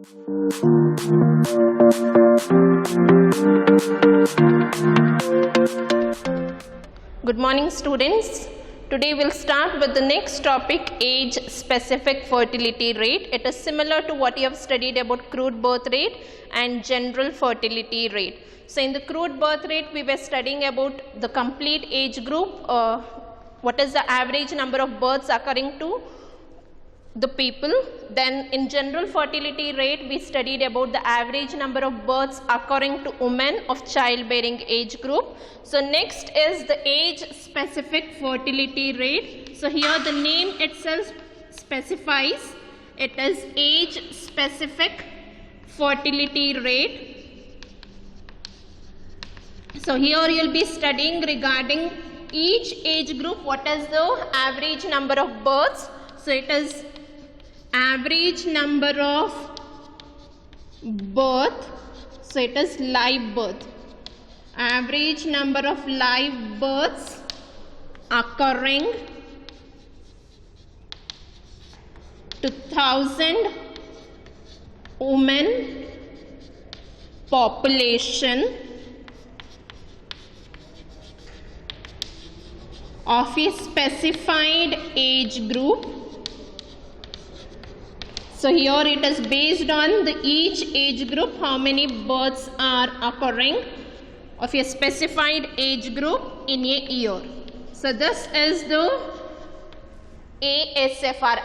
Good morning, students. Today we'll start with the next topic, age specific fertility rate. It is similar to what you have studied about crude birth rate and general fertility rate. So in the crude birth rate we were studying about the complete age group, what is the average number of births occurring to the people. Then in general fertility rate we studied about the average number of births occurring to women of childbearing age group. So next is the age specific fertility rate. So here the name itself specifies it is age specific fertility rate. So here you will be studying regarding each age group what is the average number of births. So it is average number of birth, so it is live birth, average number of live births occurring to 1000 women population of a specified age group. So here it is based on each age group how many births are occurring of a specified age group in a year. So this is the ASFR,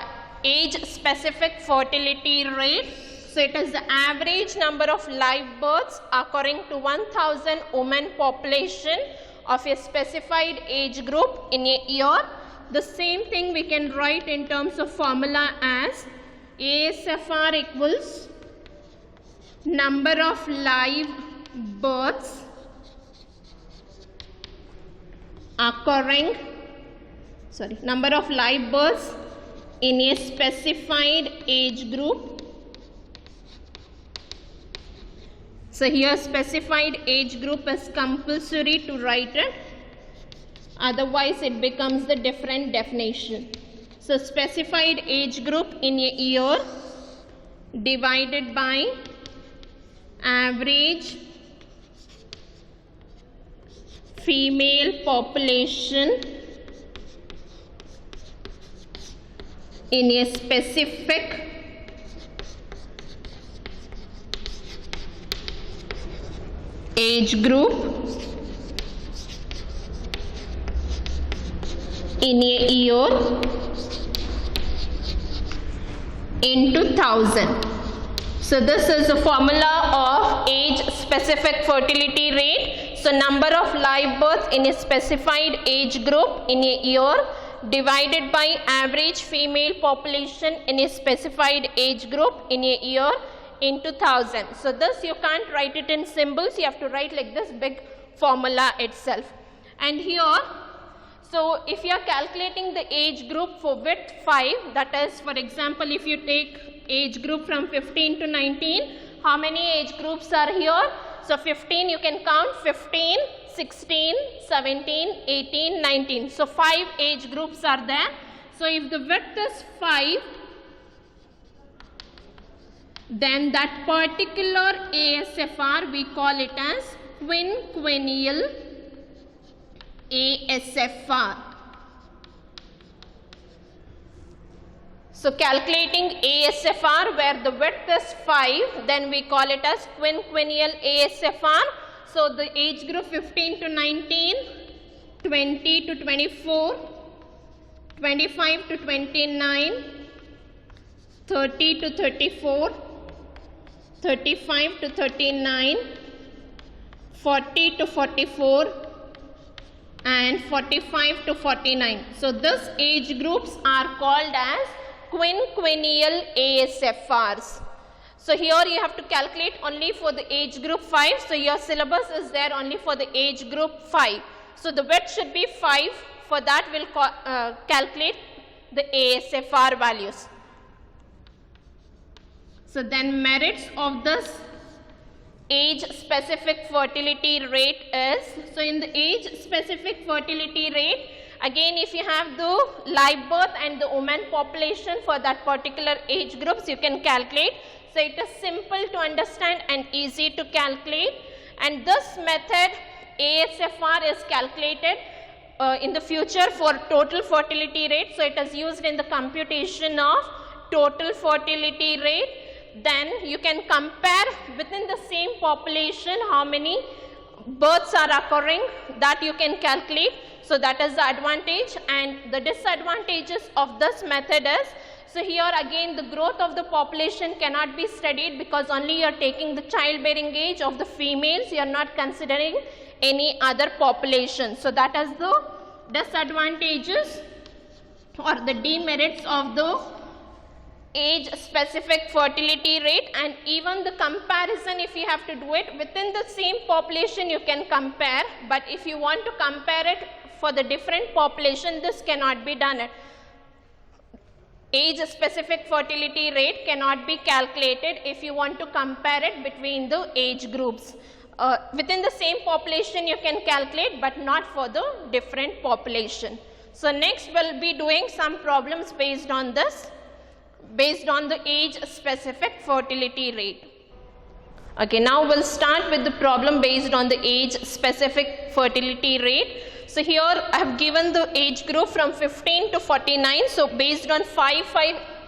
age specific fertility rate. So it is the average number of live births occurring to 1000 women population of a specified age group in a year. The same thing we can write in terms of formula as ASFR equals number of live births occurring, number of live births in a specified age group. So here specified age group is compulsory to write it, otherwise it becomes the different definition. So specified age group in a year divided by average female population in a specific age group in a year into 1000. So this is the formula of age specific fertility rate. So number of live births in a specified age group in a year divided by average female population in a specified age group in a year into 1000. So this you can't write it in symbols, you have to write like this big formula itself. And here, so if you are calculating the age group for width 5, that is for example if you take age group from 15 to 19, how many age groups are here? So 15 you can count 15, 16, 17, 18, 19. So 5 age groups are there. So if the width is 5, then that particular ASFR we call it as quinquennial ASFR. So calculating ASFR where the width is 5, then we call it as quinquennial ASFR. So the age group 15 to 19, 20 to 24, 25 to 29, 30 to 34, 35 to 39, 40 to 44, and 45 to 49. So this age groups are called as quinquennial ASFRs. So here you have to calculate only for the age group 5. So your syllabus is there only for the age group 5. So the width should be 5. For that we'll calculate the ASFR values. So then merits of this age specific fertility rate is, so in the age specific fertility rate, again if you have the live birth and the woman population for that particular age groups, you can calculate. So it is simple to understand and easy to calculate, and this method ASFR is calculated in the future for total fertility rate. So it is used in the computation of total fertility rate. Then you can compare within the same population how many births are occurring, that you can calculate. So that is the advantage, and the disadvantages of this method is, so here again the growth of the population cannot be studied because only you are taking the childbearing age of the females, you are not considering any other population. So that is the disadvantages or the demerits of the age specific fertility rate. And even the comparison, if you have to do it within the same population, you can compare, but if you want to compare it for the different population, this cannot be done. Age specific fertility rate cannot be calculated if you want to compare it between the age groups. Within the same population you can calculate, but not for the different population. So next we'll be doing some problems based on this, based on the age specific fertility rate. Okay, now we'll start with the problem based on the age specific fertility rate. So here I have given the age group from 15 to 49. So based on 5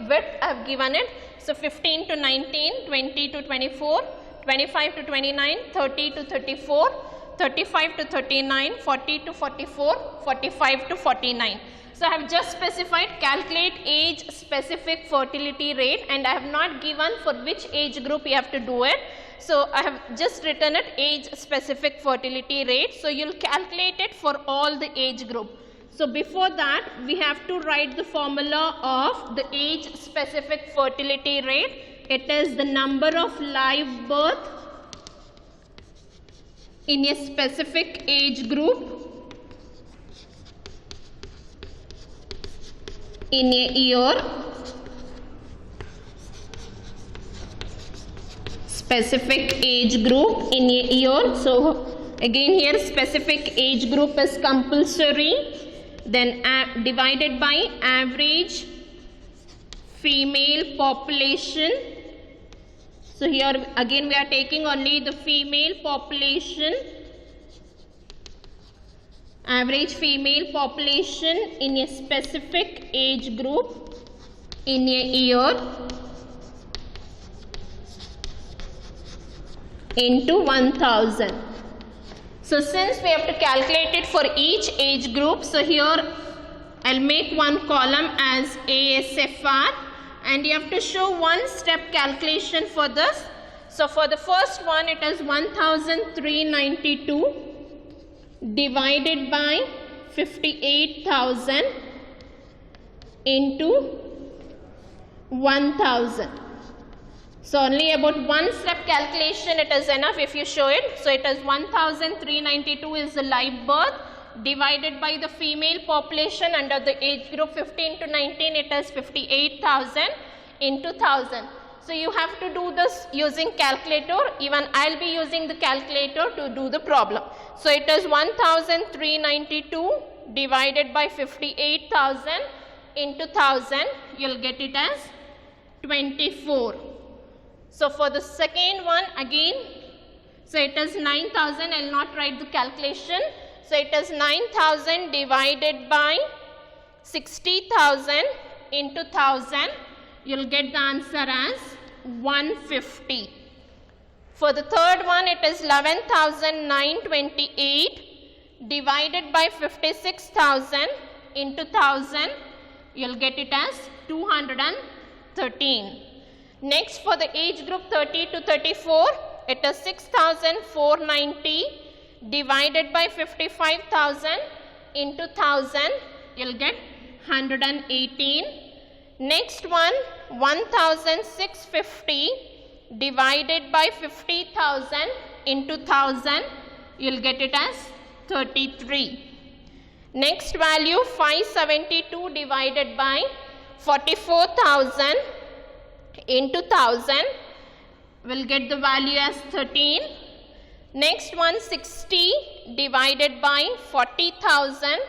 width I have given it. So 15 to 19, 20 to 24, 25 to 29, 30 to 34, 35 to 39, 40 to 44, 45 to 49. So I have just specified calculate age specific fertility rate, and I have not given for which age group you have to do it. So I have just written it age specific fertility rate. So you will calculate it for all the age group. So before that we have to write the formula of the age specific fertility rate. It is the number of live birth in a specific age group in a year, specific age group in a year. So again here specific age group is compulsory, then divided by average female population. So here again we are taking only the female population, average female population in a specific age group in a year into 1000. So since we have to calculate it for each age group, so here I'll make one column as ASFR, and you have to show one step calculation for this. So for the first one it is 1392 divided by 58,000 into 1000. So only about one step calculation it is enough if you show it. So it is 1392 is the live birth divided by the female population under the age group 15 to 19, it is 58,000 into 1000. So you have to do this using calculator. Even I'll be using the calculator to do the problem. So it is 1392 divided by 58,000 into 1000. You'll get it as 24. So for the second one again, so it is 9,000. I'll not write the calculation. So it is 9,000 divided by 60,000 into 1000. You'll get the answer as 150. For the third one it is 11,928 divided by 56,000 into 1000. You'll get it as 213. Next for the age group 30 to 34, it is 6,490 divided by 55,000 into 1000. You'll get 118. Next one 1,650 divided by 50,000 into 1000. You'll get it as 33. Next value 572 divided by 44,000 into 1000. We'll get the value as 13. Next one 60 divided by 40,000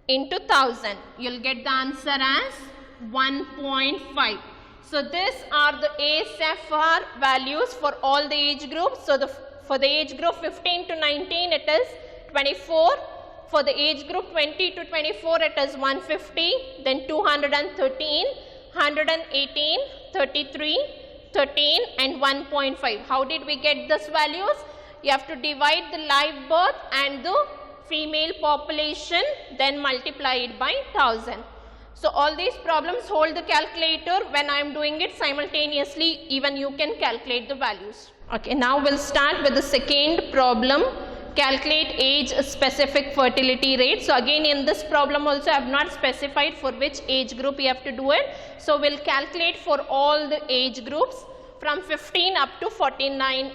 into 1000. You'll get the answer as 1.5. So these are the ASFR values for all the age groups. So for the age group 15 to 19 it is 24. For the age group 20 to 24 it is 150, then 213, 118, 33, 13 and 1.5. How did we get these values? You have to divide the live birth and the female population, then multiply it by 1000. So all these problems, hold the calculator. When I am doing it simultaneously, even you can calculate the values. Okay, now we'll start with the second problem. Calculate age specific fertility rate. So again in this problem also I have not specified for which age group you have to do it. So we'll calculate for all the age groups from 15 up to 49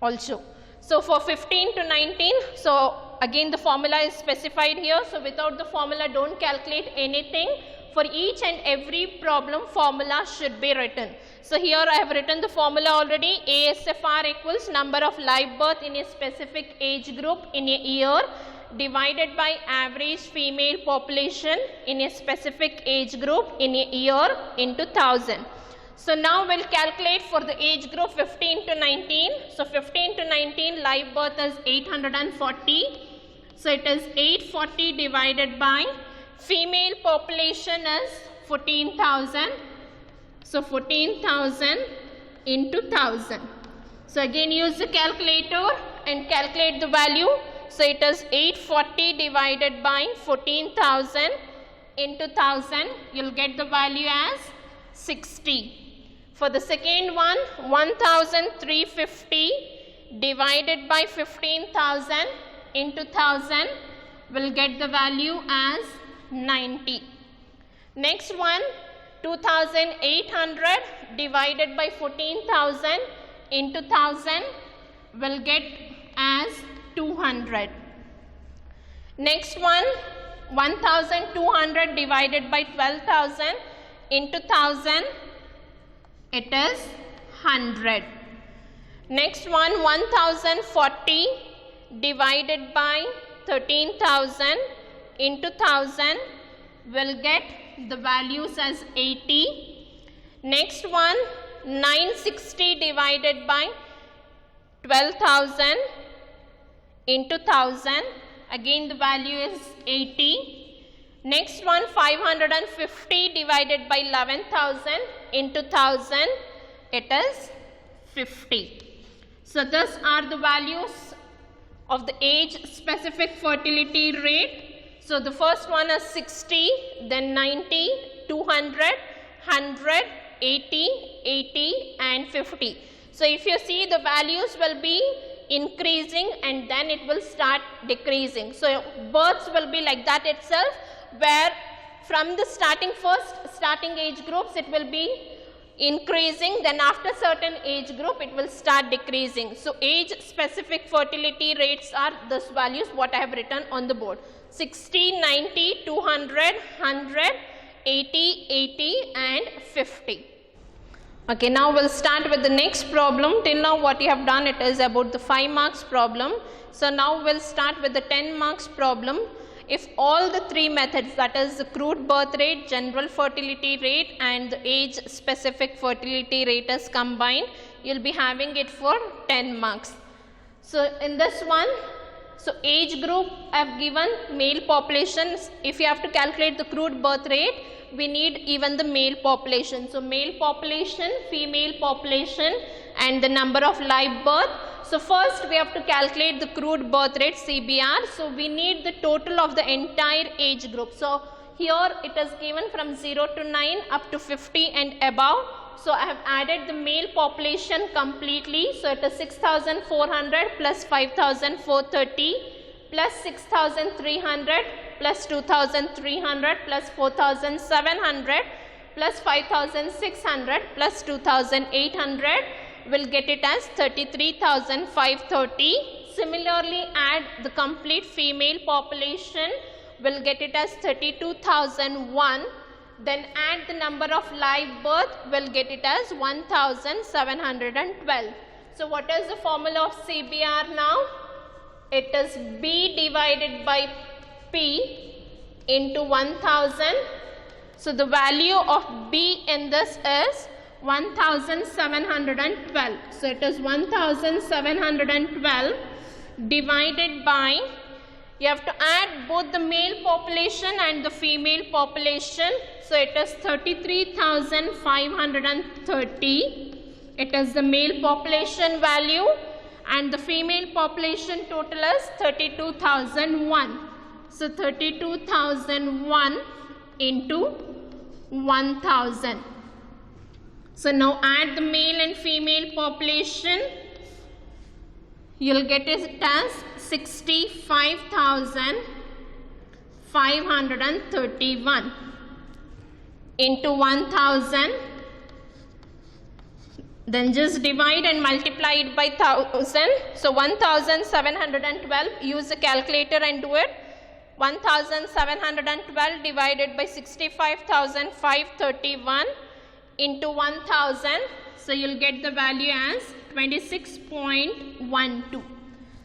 also. So for 15 to 19, so again the formula is specified here. So without the formula don't calculate anything. For each and every problem formula should be written. So here I have written the formula already. ASFR equals number of live birth in a specific age group in a year divided by average female population in a specific age group in a year into 1000. So now we'll calculate for the age group 15 to 19. So 15 to 19 live birth is 840. So it is 840 divided by female population is 14,000. So 14,000 into 1000. So again use the calculator and calculate the value. So it is 840 divided by 14,000 into 1000. You'll get the value as 60. For the second one, 1,350 divided by 15,000 into 1000 will get the value as 90. Next one, 2,800 divided by 14,000 into 1000 will get as 200. Next one, 1,200 divided by 12,000 into 1000, it is 100. Next one, 1,040 divided by 13,000 into 1000 will get the values as 80. Next one, 960 divided by 12,000 into 1000, again the value is 80. Next one, 550 divided by 11,000 into 1000, it is 50. So these are the values of the age specific fertility rate. So the first one is 60, then 90, 200, 100, 80, 80 and 50. So if you see, the values will be increasing and then it will start decreasing. So births will be like that itself, where from the starting age groups it will be increasing, then after certain age group it will start decreasing. So age specific fertility rates are these values what I have written on the board: 60, 90, 200, 100, 80, 80 and 50. Okay, now we'll start with the next problem. Till now what you have done, it is about the 5 marks problem. So now we'll start with the 10 marks problem. If all the 3 methods, that is the crude birth rate, general fertility rate and the age specific fertility rate is combined, you'll be having it for 10 marks. So in this one, so age group I have given male populations. If you have to calculate the crude birth rate, we need even the male population. So male population, female population and the number of live birth. So first we have to calculate the crude birth rate, CBR. So we need the total of the entire age group. So here it is given from 0 to 9 up to 50 and above. So I have added the male population completely. So it is 6,400 plus 5,430 plus 6,300 plus 2,300 plus 4,700 plus 5,600 plus 2,800 will get it as 33,530. Similarly, add the complete female population, will get it as 32,001. Then add the number of live birth, will get it as 1,712. So what is the formula of CBR now? It is B divided by P into 1000. So the value of B in this is 1712. So it is 1712 divided by, you have to add both the male population and the female population. So it is 33,530. It is the male population value, and the female population total is 32,001. So 32,001 into 1000. So now add the male and female population. You'll get it as 65,531 into 1000. Then just divide and multiply it by 1000. So 1712, use the calculator and do it. 1712 divided by 65,531 into 1000. So you'll get the value as 26.12.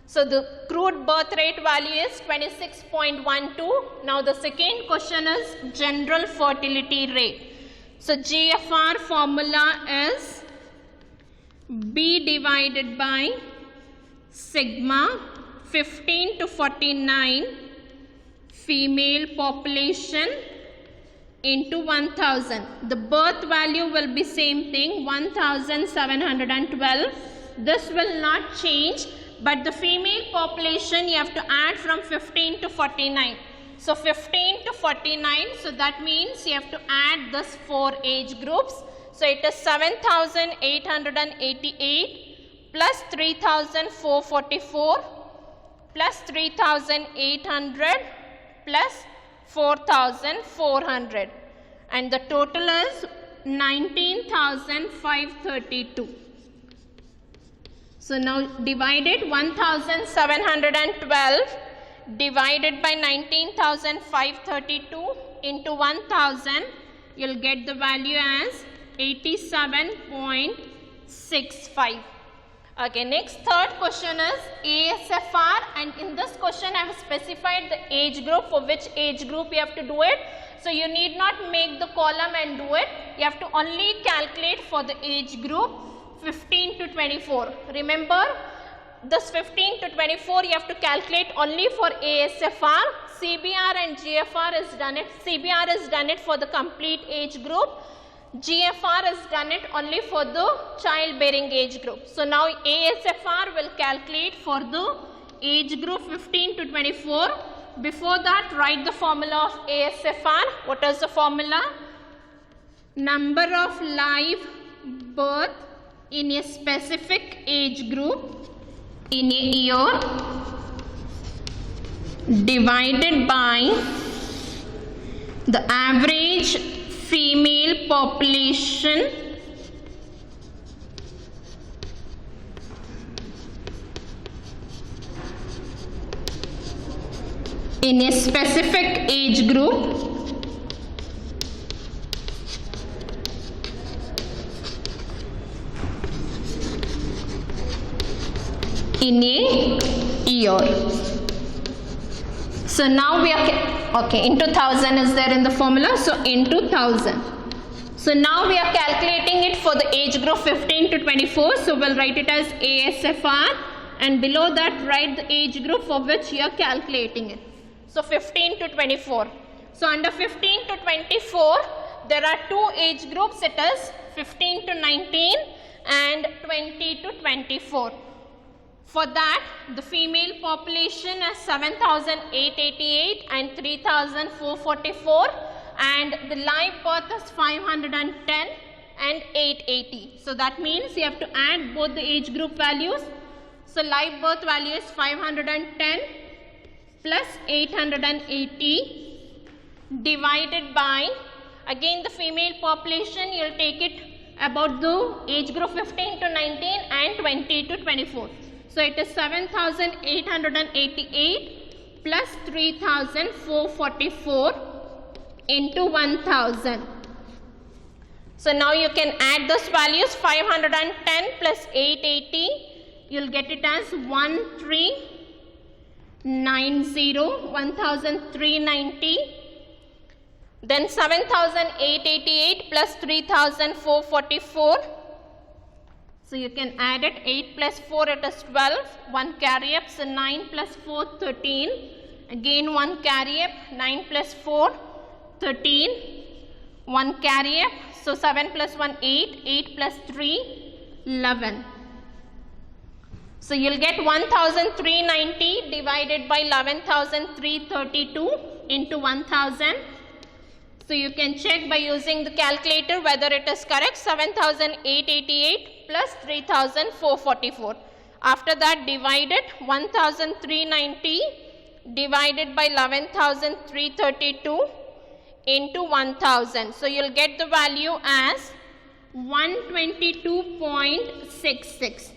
So the crude birth rate value is 26.12. Now the second question is general fertility rate. So GFR formula is B divided by sigma 15 to 49 female population into 1000. The birth value will be same thing, 1712. This will not change, but the female population you have to add from 15 to 49. So 15 to 49, so that means you have to add this 4 age groups. So it is 7,888 plus 3,444 plus 3,800 plus 4,400, and the total is 19,532. So now divide it, 1712 divided by 19,532 into 1000, you'll get the value as 87.65. Okay, next third question is ASFR, and in this question I have specified the age group, for which age group you have to do it. So you need not make the column and do it. You have to only calculate for the age group 15 to 24. Remember, this 15 to 24 you have to calculate only for ASFR. CBR and GFR is done it. CBR is done it for the complete age group. GFR has done it only for the childbearing age group. So now ASFR will calculate for the age group 15 to 24. Before that, write the formula of ASFR. What is the formula? Number of live birth in a specific age group in a year divided by the average female population in a specific age group in a year. So now we are, okay, into 1000 is there in the formula, so into 1000. So now we are calculating it for the age group 15 to 24, so we'll write it as ASFR, and below that write the age group for which you are calculating it. So 15 to 24. So under 15 to 24, there are two age groups, it is 15 to 19 and 20 to 24. For that, the female population is 7,888 and 3,444, and the live birth is 510 and 880. So that means you have to add both the age group values. So live birth value is 510 plus 880 divided by, again the female population, you will take it about the age group 15 to 19 and 20 to 24. So it is 7,888 plus 3,444 into 1,000. So now you can add those values, 510 plus 880, you will get it as 1390, 1,390. Then 7,888 plus 3,444. So you can add it. 8 plus 4, it is 12. 1 carry up, so 9 plus 4, 13. Again 1 carry up, 9 plus 4, 13. 1 carry up, so 7 plus 1, 8. 8 plus 3, 11. So you'll get 1,390 divided by 11,332 into 1,000. So you can check by using the calculator whether it is correct. 7,888 plus 3,444. After that, divide it. 1,390 divided by 11,332 into 1,000. So you'll get the value as 122.66.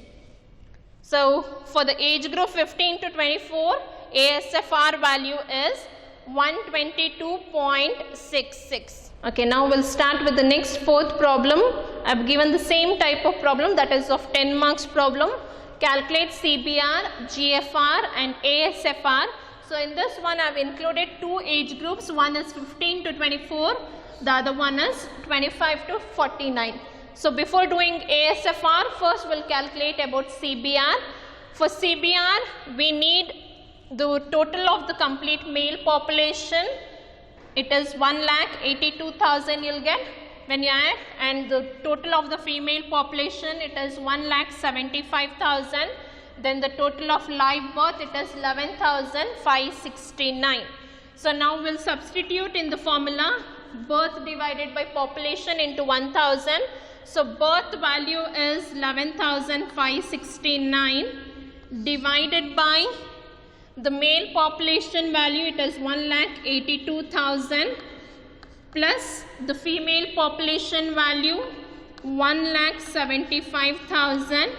So for the age group 15 to 24, ASFR value is 122.66. Okay, now we'll start with the next fourth problem. I've given the same type of problem, that is of 10 marks problem. Calculate CBR, GFR and ASFR. So in this one I've included two age groups. One is 15 to 24, the other one is 25 to 49. So before doing ASFR, first we'll calculate about CBR. For CBR, we need the total of the complete male population. It is 1,82,000 you'll get when you add, and the total of the female population, it is 1,75,000. Then the total of live birth, it is 11,569. So now we'll substitute in the formula birth divided by population into 1,000. So birth value is 11,569 divided by the male population value, it is 1,82,000 plus the female population value 1,75,000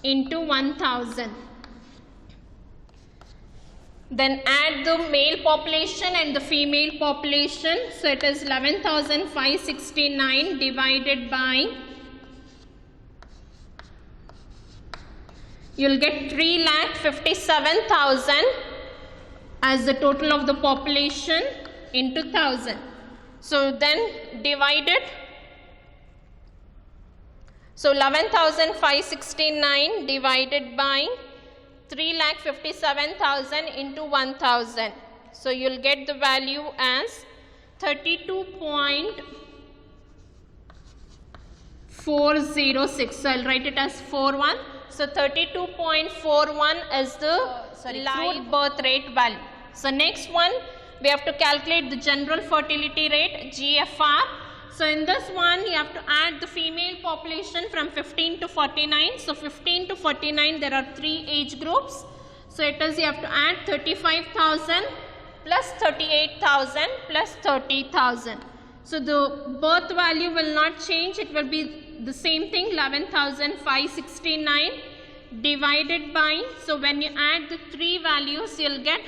into 1,000. Then add the male population and the female population. So it is 11,569 divided by, you'll get 3,57,000 as the total of the population into 1,000. So then divide it. So 11,569 divided by 3,57,000 into 1,000. So you'll get the value as 32.406. So I'll write it as 41. So 32.41 is the live birth rate value. So next one, we have to calculate the general fertility rate, GFR. So in this one, you have to add the female population from 15 to 49. So 15 to 49, there are three age groups. So it is, you have to add 35,000 plus 38,000 plus 30,000. So the birth value will not change. It will be the same thing, 11,569 divided by, so when you add the three values, you'll get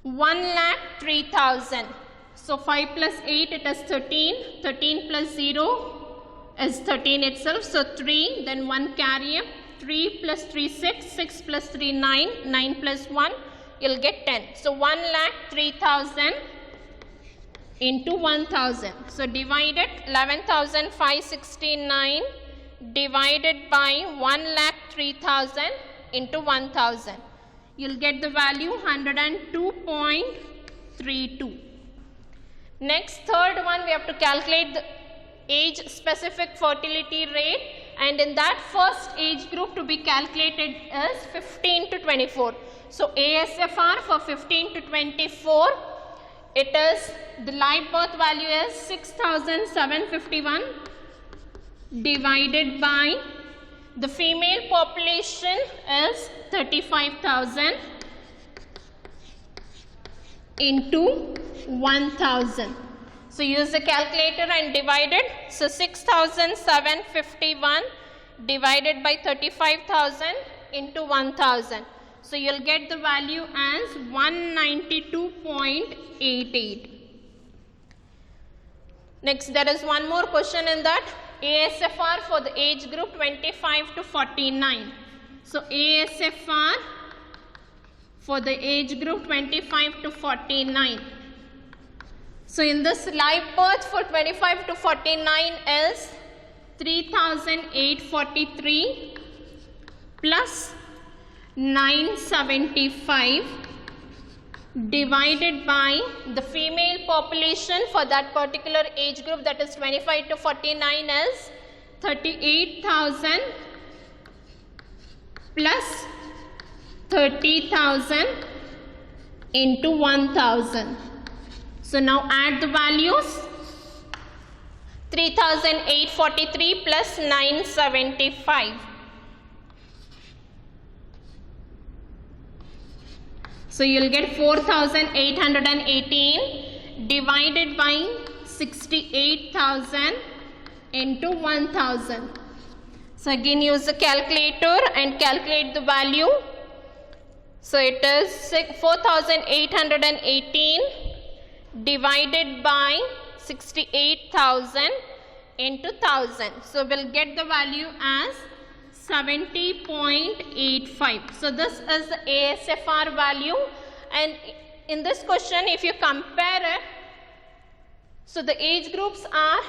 1,03,000. So 5 plus 8, it is 13. 13 plus 0 is 13 itself. So 3, then 1 carry up. 3 plus 3, 6. 6 plus 3, 9. 9 plus 1, you'll get 10. So 1,03,000 into 1,000. So divide it, 11,569 divided by 1,03,000 into 1,000. You'll get the value 102.32. Next, third one, we have to calculate the age specific fertility rate, and in that first age group to be calculated is 15 to 24. So ASFR for 15 to 24, it is, the live birth value is 6,751 divided by the female population is 35,000 into 1,000. So use the calculator and divide it. So 6,751 divided by 35,000 into 1,000. So you'll get the value as 192.88. Next, there is one more question in that. ASFR for the age group 25 to 49. So ASFR for the age group 25 to 49. So in this live birth for 25 to 49 is 3,843 plus 975 divided by the female population for that particular age group, that is 25 to 49, is 38,000 plus 30,000 into 1,000. So now add the values. 3,843 plus 975. So you'll get 4,818 divided by 68,000 into 1,000. So again use the calculator and calculate the value. So it is 4,818 divided by 68,000 into 1,000. So we'll get the value as 70.85. So this is the ASFR value, and in this question if you compare it, so the age groups are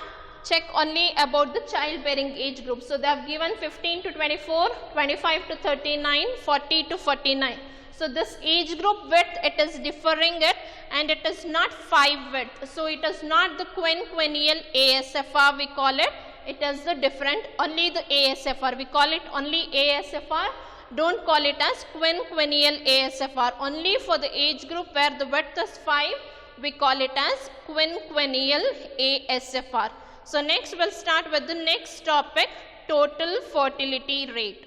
check only about the childbearing age group. So they have given 15 to 24, 25 to 39, 40 to 49. So this age group width, it is differing it, and it is not 5 width. So it is not the quinquennial ASFR we call it. It is the different, only the ASFR. We call it only ASFR. Don't call it as quinquennial ASFR. Only for the age group where the width is 5, we call it as quinquennial ASFR. So next we'll start with the next topic, total fertility rate.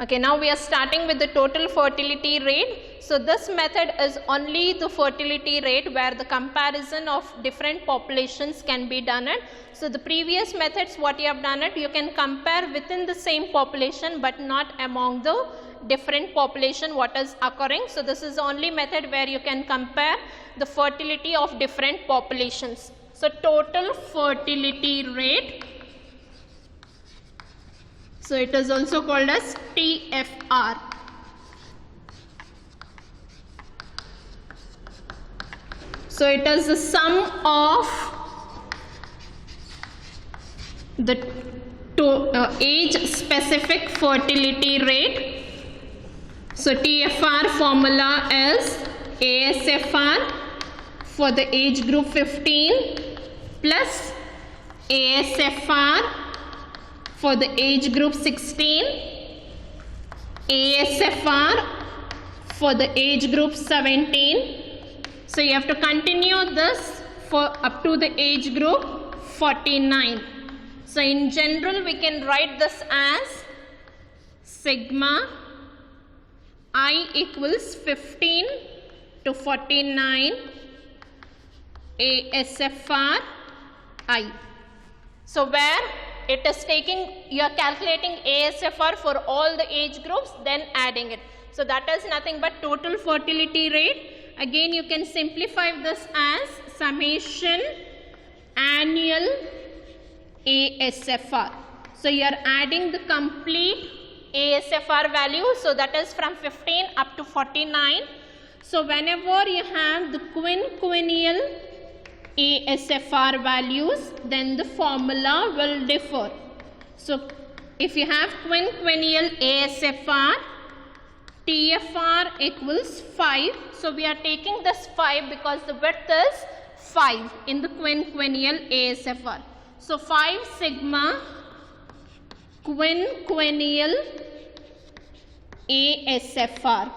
Okay, now we are starting with the total fertility rate. So this method is only the fertility rate where the comparison of different populations can be done it. So the previous methods what you have done it, you can compare within the same population but not among the different population what is occurring. So this is the only method where you can compare the fertility of different populations. So total fertility rate, so it is also called as TFR. So it is the sum of the age specific fertility rate. So TFR formula is ASFR for the age group 15 plus ASFR for the age group 16, ASFR for the age group 17. So you have to continue this for up to the age group 49. So in general we can write this as sigma I equals 15 to 49 ASFR I. So where it is taking, you are calculating ASFR for all the age groups, then adding it. So that is nothing but total fertility rate. Again you can simplify this as summation annual ASFR. So you are adding the complete ASFR value. So that is from 15 up to 49. So whenever you have the quinquennial ASFR values, then the formula will differ. So if you have quinquennial ASFR, TFR equals 5. So we are taking this 5 because the width is 5 in the quinquennial ASFR. So 5 sigma quinquennial ASFR.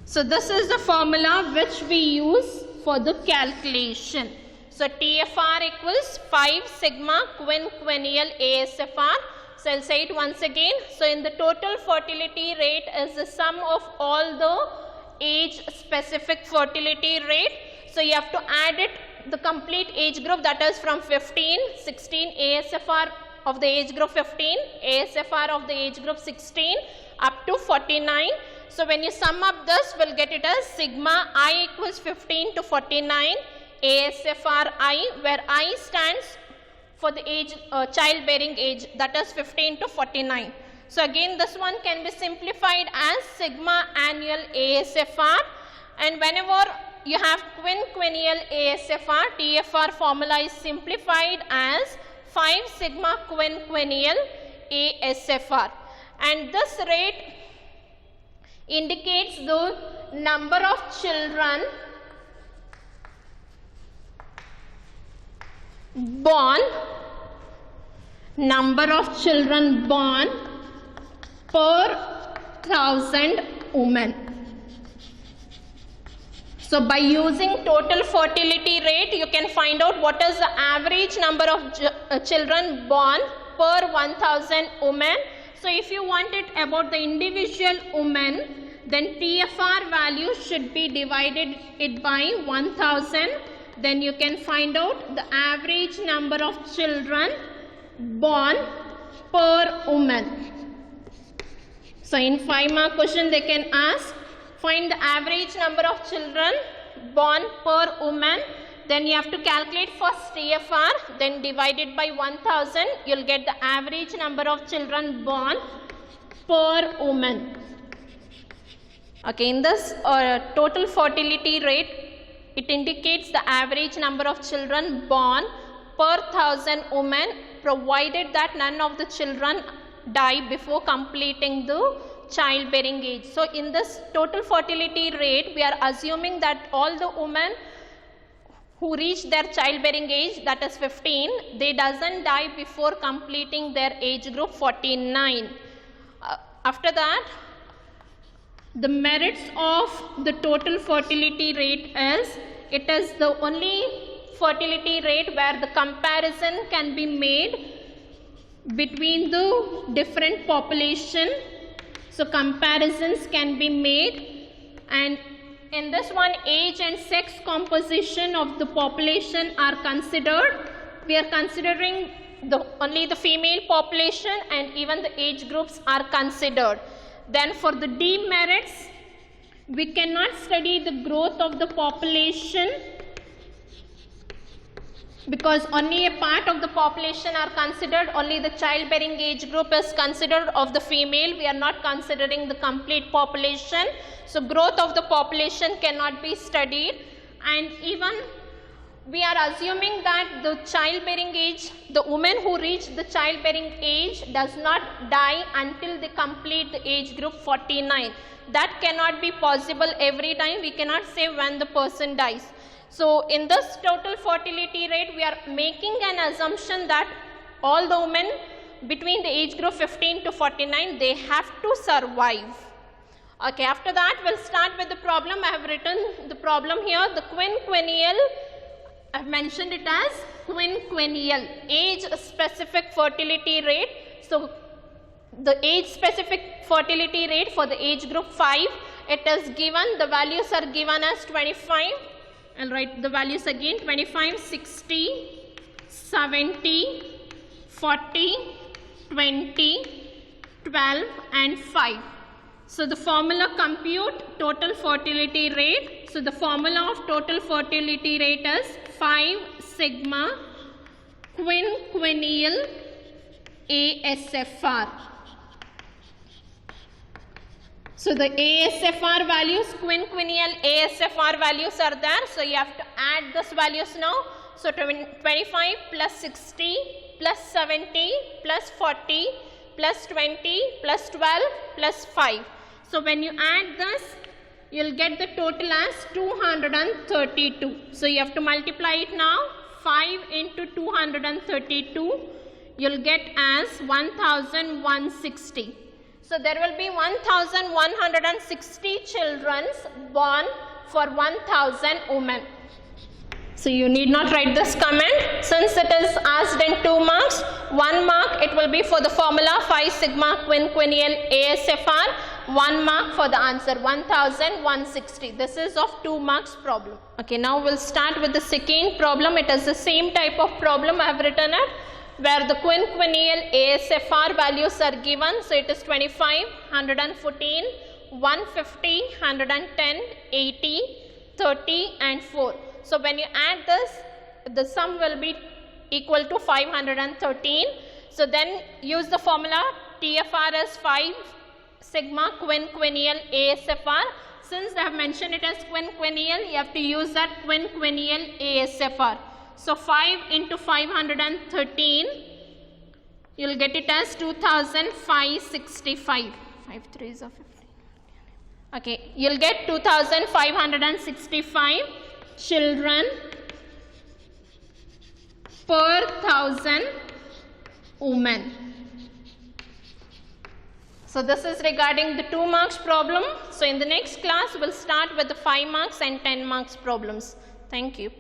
So this is the formula which we use for the calculation. So TFR equals 5 sigma quinquennial ASFR. So I'll say it once again. So in the total fertility rate is the sum of all the age specific fertility rate. So you have to add it, the complete age group, that is from 15, 16 ASFR of the age group 15, ASFR of the age group 16 up to 49. So when you sum up this, we'll get it as sigma I equals 15 to 49 ASFR I, where I stands for the age, childbearing age, that is 15 to 49. So again this one can be simplified as sigma annual ASFR And whenever you have quinquennial ASFR, TFR formula is simplified as 5 sigma quinquennial ASFR. And this rate indicates the number of children born per 1,000 women. So by using total fertility rate, you can find out what is the average number of children born per 1,000 women. So if you want it about the individual women, then TFR value should be divided it by 1,000. Then you can find out the average number of children born per woman. So in 5-mark question they can ask, find the average number of children born per woman. Then you have to calculate first TFR, then divide it by 1,000. You'll get the average number of children born per woman. Okay, in this total fertility rate, it indicates the average number of children born per 1,000 women, provided that none of the children die before completing the childbearing age. So in this total fertility rate, we are assuming that all the women who reach their childbearing age, that is 15, they doesn't die before completing their age group 49. After that, the merits of the total fertility rate is, it is the only fertility rate where the comparison can be made between the different population. So comparisons can be made, and in this one, age and sex composition of the population are considered. We are considering only the female population, and even the age groups are considered. Then for the demerits, we cannot study the growth of the population because only a part of the population are considered. Only the childbearing age group is considered of the female. We are not considering the complete population. So growth of the population cannot be studied, and even we are assuming that the childbearing age, the women who reach the childbearing age does not die until they complete the age group 49. That cannot be possible every time. We cannot say when the person dies. So in this total fertility rate, we are making an assumption that all the women between the age group 15 to 49, they have to survive. Okay, after that we'll start with the problem. I have written the problem here. The quinquennial, I have mentioned it as quinquennial, age specific fertility rate. So the age specific fertility rate for the age group 5, it is given, the values are given as 25. I'll write the values again: 25, 60, 70, 40, 20, 12 and 5. So the formula compute total fertility rate. So the formula of total fertility rate is 5 sigma quinquennial ASFR. So the ASFR values, quinquennial ASFR values are there. So you have to add these values now. So 25 plus 60 plus 70 plus 40 plus 20 plus 12 plus 5. So when you add this, you'll get the total as 232. So you have to multiply it now. 5 into 232, you'll get as 1160. So there will be 1160 children born for 1000 women. So you need not write this comment. Since it is asked in 2 marks, 1 mark it will be for the formula 5 sigma quinquennial ASFR, 1 mark for the answer 1160. This is of 2 marks problem. Okay, now we'll start with the second problem. It is the same type of problem I have written it, where the quinquennial ASFR values are given. So it is 25, 114, 150, 110, 80, 30 and 4. So when you add this, the sum will be equal to 513. So then use the formula TFR as 5 sigma quinquennial ASFR. since they have mentioned it as quinquennial, you have to use that quinquennial ASFR. So 5 into 513, you will get it as 2565. 5 3s are 15. Okay, you will get 2565 children per 1000 women. So this is regarding the 2 marks problem. So in the next class, we'll start with the 5 marks and 10 marks problems. Thank you.